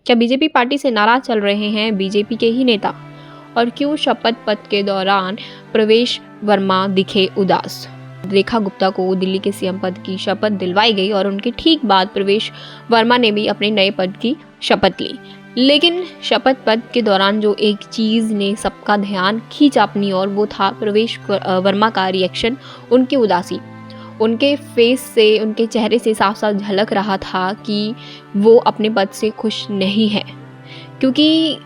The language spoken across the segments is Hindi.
क्या बीजेपी पार्टी से नाराज चल रहे हैं बीजेपी के ही नेता? और क्यों शपथ पथ के दौरान प्रवेश वर्मा दिखे उदास? रेखा गुप्ता को दिल्ली के सीएम पद की शपथ दिलवाई गई और उनके ठीक बाद प्रवेश वर्मा ने भी अपने नए पद की शपथ ली। लेकिन शपथ पद के दौरान जो एक चीज ने सबका ध्यान खींचा अपनी ओर, वो था प्रवेश वर्मा का रिएक्शन, उनकी उदासी। उनके फेस से, उनके चेहरे से साफ साफ झलक रहा था कि वो अपने पद से खुश नहीं है, क्योंकि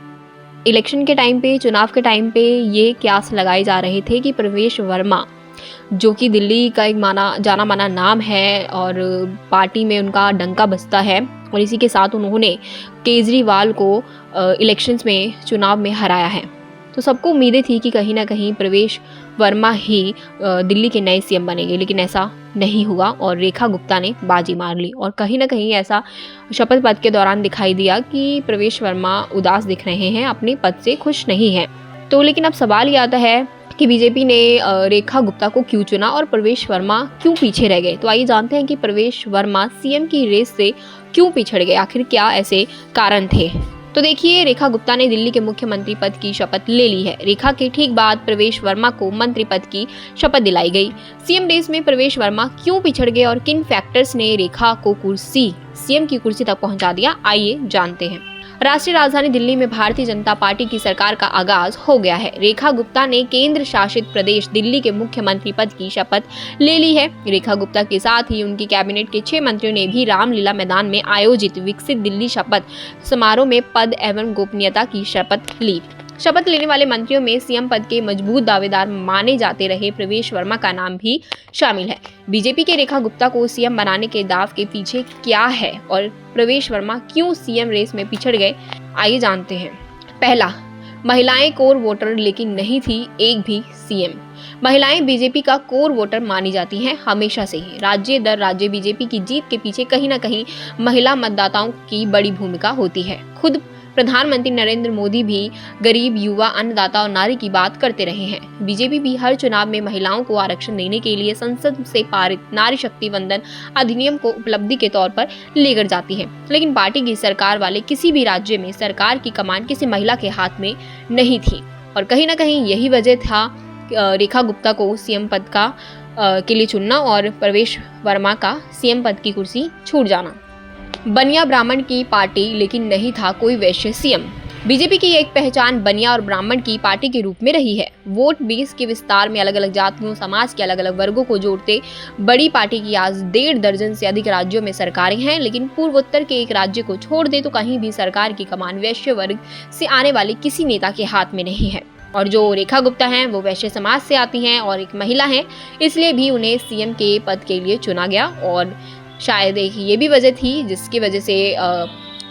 इलेक्शन के टाइम पे, चुनाव के टाइम पे ये क्यास लगाए जा रहे थे कि प्रवेश वर्मा, जो कि दिल्ली का एक जाना माना नाम है और पार्टी में उनका डंका बजता है, और इसी के साथ उन्होंने केजरीवाल को इलेक्शंस में, चुनाव में हराया है, तो सबको उम्मीदें थी कि कहीं ना कहीं प्रवेश वर्मा ही दिल्ली के नए सीएम बनेंगे। लेकिन ऐसा नहीं हुआ और रेखा गुप्ता ने बाजी मार ली, और कहीं ना कहीं ऐसा शपथ पद के दौरान दिखाई दिया कि प्रवेश वर्मा उदास दिख रहे हैं, अपने पद से खुश नहीं हैं। तो लेकिन अब सवाल ये आता है कि बीजेपी ने रेखा गुप्ता को क्यों चुना और प्रवेश वर्मा क्यों पीछे रह गए। तो आइए जानते हैं कि प्रवेश वर्मा सीएम की रेस से क्यों पिछड़ गए, आखिर क्या ऐसे कारण थे। तो देखिए, रेखा गुप्ता ने दिल्ली के मुख्यमंत्री पद की शपथ ले ली है। रेखा के ठीक बाद प्रवेश वर्मा को मंत्री पद की शपथ दिलाई गई। सीएम रेस में प्रवेश वर्मा क्यों पिछड़ गए और किन फैक्टर्स ने रेखा को सीएम की कुर्सी तक पहुंचा दिया, आइए जानते हैं। राष्ट्रीय राजधानी दिल्ली में भारतीय जनता पार्टी की सरकार का आगाज हो गया है। रेखा गुप्ता ने केंद्र शासित प्रदेश दिल्ली के मुख्यमंत्री पद की शपथ ले ली है। रेखा गुप्ता के साथ ही उनकी कैबिनेट के 6 मंत्रियों ने भी रामलीला मैदान में आयोजित विकसित दिल्ली शपथ समारोह में पद एवं गोपनीयता की शपथ ली। शपथ लेने वाले मंत्रियों में सीएम पद के मजबूत दावेदार माने जाते रहे प्रवेश वर्मा का नाम भी शामिल है। बीजेपी के रेखा गुप्ता को सीएम बनाने के दाव के पीछे क्या है और प्रवेश वर्मा क्यों सीएम रेस में पिछड़ गए, आइए जानते हैं। पहला, महिलाएं कोर वोटर लेकिन नहीं थी एक भी सीएम। महिलाएं बीजेपी का कोर वोटर मानी जाती हैं हमेशा से ही। राज्य दर राज्य बीजेपी की जीत के पीछे कहीं ना कहीं महिला मतदाताओं की बड़ी भूमिका होती है। खुद प्रधानमंत्री नरेंद्र मोदी भी गरीब, युवा, अन्नदाता और नारी की बात करते रहे हैं। बीजेपी भी हर चुनाव में महिलाओं को आरक्षण देने के लिए संसद से पारित नारी शक्ति वंदन अधिनियम को उपलब्धि के तौर पर लेकर जाती है। लेकिन पार्टी की सरकार वाले किसी भी राज्य में सरकार की कमान किसी महिला के हाथ में नहीं थी, और कहीं ना कहीं यही वजह था रेखा गुप्ता को सीएम पद के लिए चुनना और प्रवेश वर्मा का सीएम पद की कुर्सी छूट जाना। बनिया ब्राह्मण की पार्टी लेकिन नहीं था कोई वैश्य सीएम। बीजेपी की एक पहचान बनिया और ब्राह्मण की पार्टी के रूप में रही है। वोट बेस के विस्तार में अलग अलग जातियों, समाज के अलग अलग वर्गों को जोड़ते बड़ी पार्टी की आज 1.5 दर्जन से अधिक राज्यों में सरकारें हैं। लेकिन पूर्वोत्तर के एक राज्य को छोड़ दे तो कहीं भी सरकार की कमान वैश्य वर्ग से आने वाले किसी नेता के हाथ में नहीं है। और जो रेखा गुप्ता हैं वो वैश्य समाज से आती हैं और एक महिला हैं, इसलिए भी उन्हें सीएम के पद के लिए चुना गया, और शायद एक ये भी वजह थी जिसकी वजह से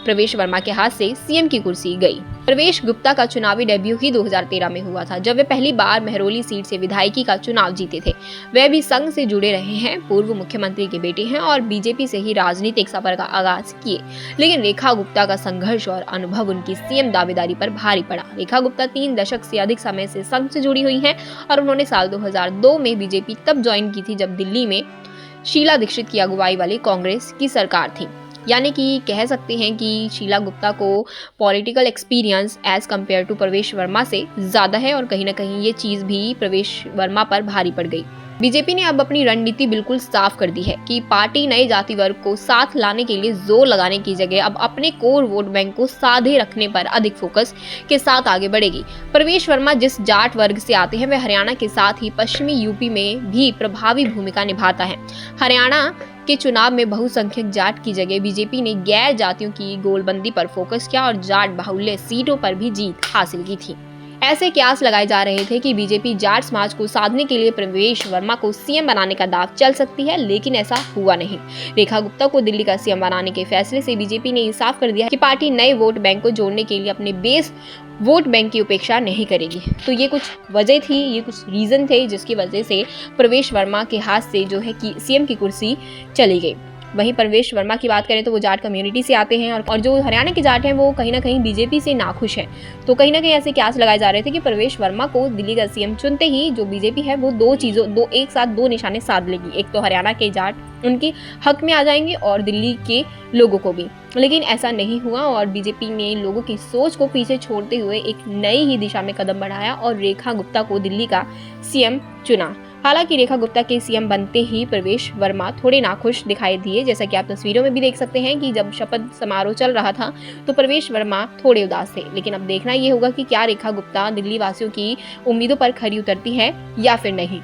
प्रवेश वर्मा के हाथ से सीएम की कुर्सी गई। प्रवेश गुप्ता का चुनावी डेब्यू ही 2013 में हुआ था, जब वे पहली बार मेहरौली सीट से विधायकी का चुनाव जीते थे। वह भी संघ से जुड़े रहे हैं, पूर्व मुख्यमंत्री के बेटे हैं और बीजेपी से ही राजनीतिक सफर का आगाज किए। लेकिन रेखा गुप्ता का संघर्ष और अनुभव उनकी सीएम दावेदारी पर भारी पड़ा। रेखा गुप्ता 3 दशक से अधिक समय से संघ से जुड़ी हुई हैं और उन्होंने साल 2002 में बीजेपी तब ज्वाइन की थी जब दिल्ली में शीला दीक्षित की अगुवाई वाली कांग्रेस की सरकार थी। यानी कि कह सकते हैं कि शीला गुप्ता को political experience as compare to Pravesh Verma से ज़्यादा है, और कहीं ना कहीं ये चीज़ भी प्रवेश वर्मा पर भारी पड़ गई। बीजेपी ने अब अपनी रणनीति बिल्कुल साफ कर दी है कि पार्टी नए जाति वर्ग को साथ लाने के लिए जोर लगाने की जगह अब अपने कोर वोट बैंक को साधे रखने पर अधिक फोकस के साथ आगे बढ़ेगी। प्रवेश वर्मा जिस जाट वर्ग से आते हैं वह हरियाणा के साथ ही पश्चिमी यूपी में भी प्रभावी भूमिका निभाता है। हरियाणा के चुनाव में बहुसंख्यक जाट की जगह बीजेपी ने गैर जातियों की गोलबंदी पर फोकस किया और जाट बाहुल्य सीटों पर भी जीत हासिल की थी। ऐसे क्यास लगाए जा रहे थे कि बीजेपी जाट समाज को साधने के लिए प्रवेश वर्मा को सीएम बनाने का दाव चल सकती है, लेकिन ऐसा हुआ नहीं। रेखा गुप्ता को दिल्ली का सीएम बनाने के फैसले से बीजेपी ने साफ कर दिया कि पार्टी नए वोट बैंक को जोड़ने के लिए अपने बेस वोट बैंक की उपेक्षा नहीं करेगी। तो ये कुछ वजह थी, ये कुछ रीजन थे जिसकी वजह से प्रवेश वर्मा के हाथ से जो है कि सीएम की कुर्सी चली गई। वहीं प्रवेश वर्मा की बात करें तो वो जाट कम्युनिटी से आते हैं और जो हरियाणा के जाट हैं वो कहीं ना कहीं बीजेपी से नाखुश हैं। तो कहीं ना कहीं ऐसे क्यास लगाए जा रहे थे कि प्रवेश वर्मा को दिल्ली का सीएम चुनते ही जो बीजेपी है वो एक साथ दो निशाने साध लेगी। एक तो हरियाणा के जाट उनके हक में आ जाएंगे और दिल्ली के लोगों को भी। लेकिन ऐसा नहीं हुआ और बीजेपी ने लोगों की सोच को पीछे छोड़ते हुए एक नई ही दिशा में कदम बढ़ाया और रेखा गुप्ता को दिल्ली का सीएम चुना। हालांकि रेखा गुप्ता के सीएम बनते ही प्रवेश वर्मा थोड़े नाखुश दिखाई दिए, जैसा कि आप तस्वीरों में भी देख सकते हैं कि जब शपथ समारोह चल रहा था तो प्रवेश वर्मा थोड़े उदास थे। लेकिन अब देखना ये होगा कि क्या रेखा गुप्ता दिल्ली वासियों की उम्मीदों पर खरी उतरती है या फिर नहीं।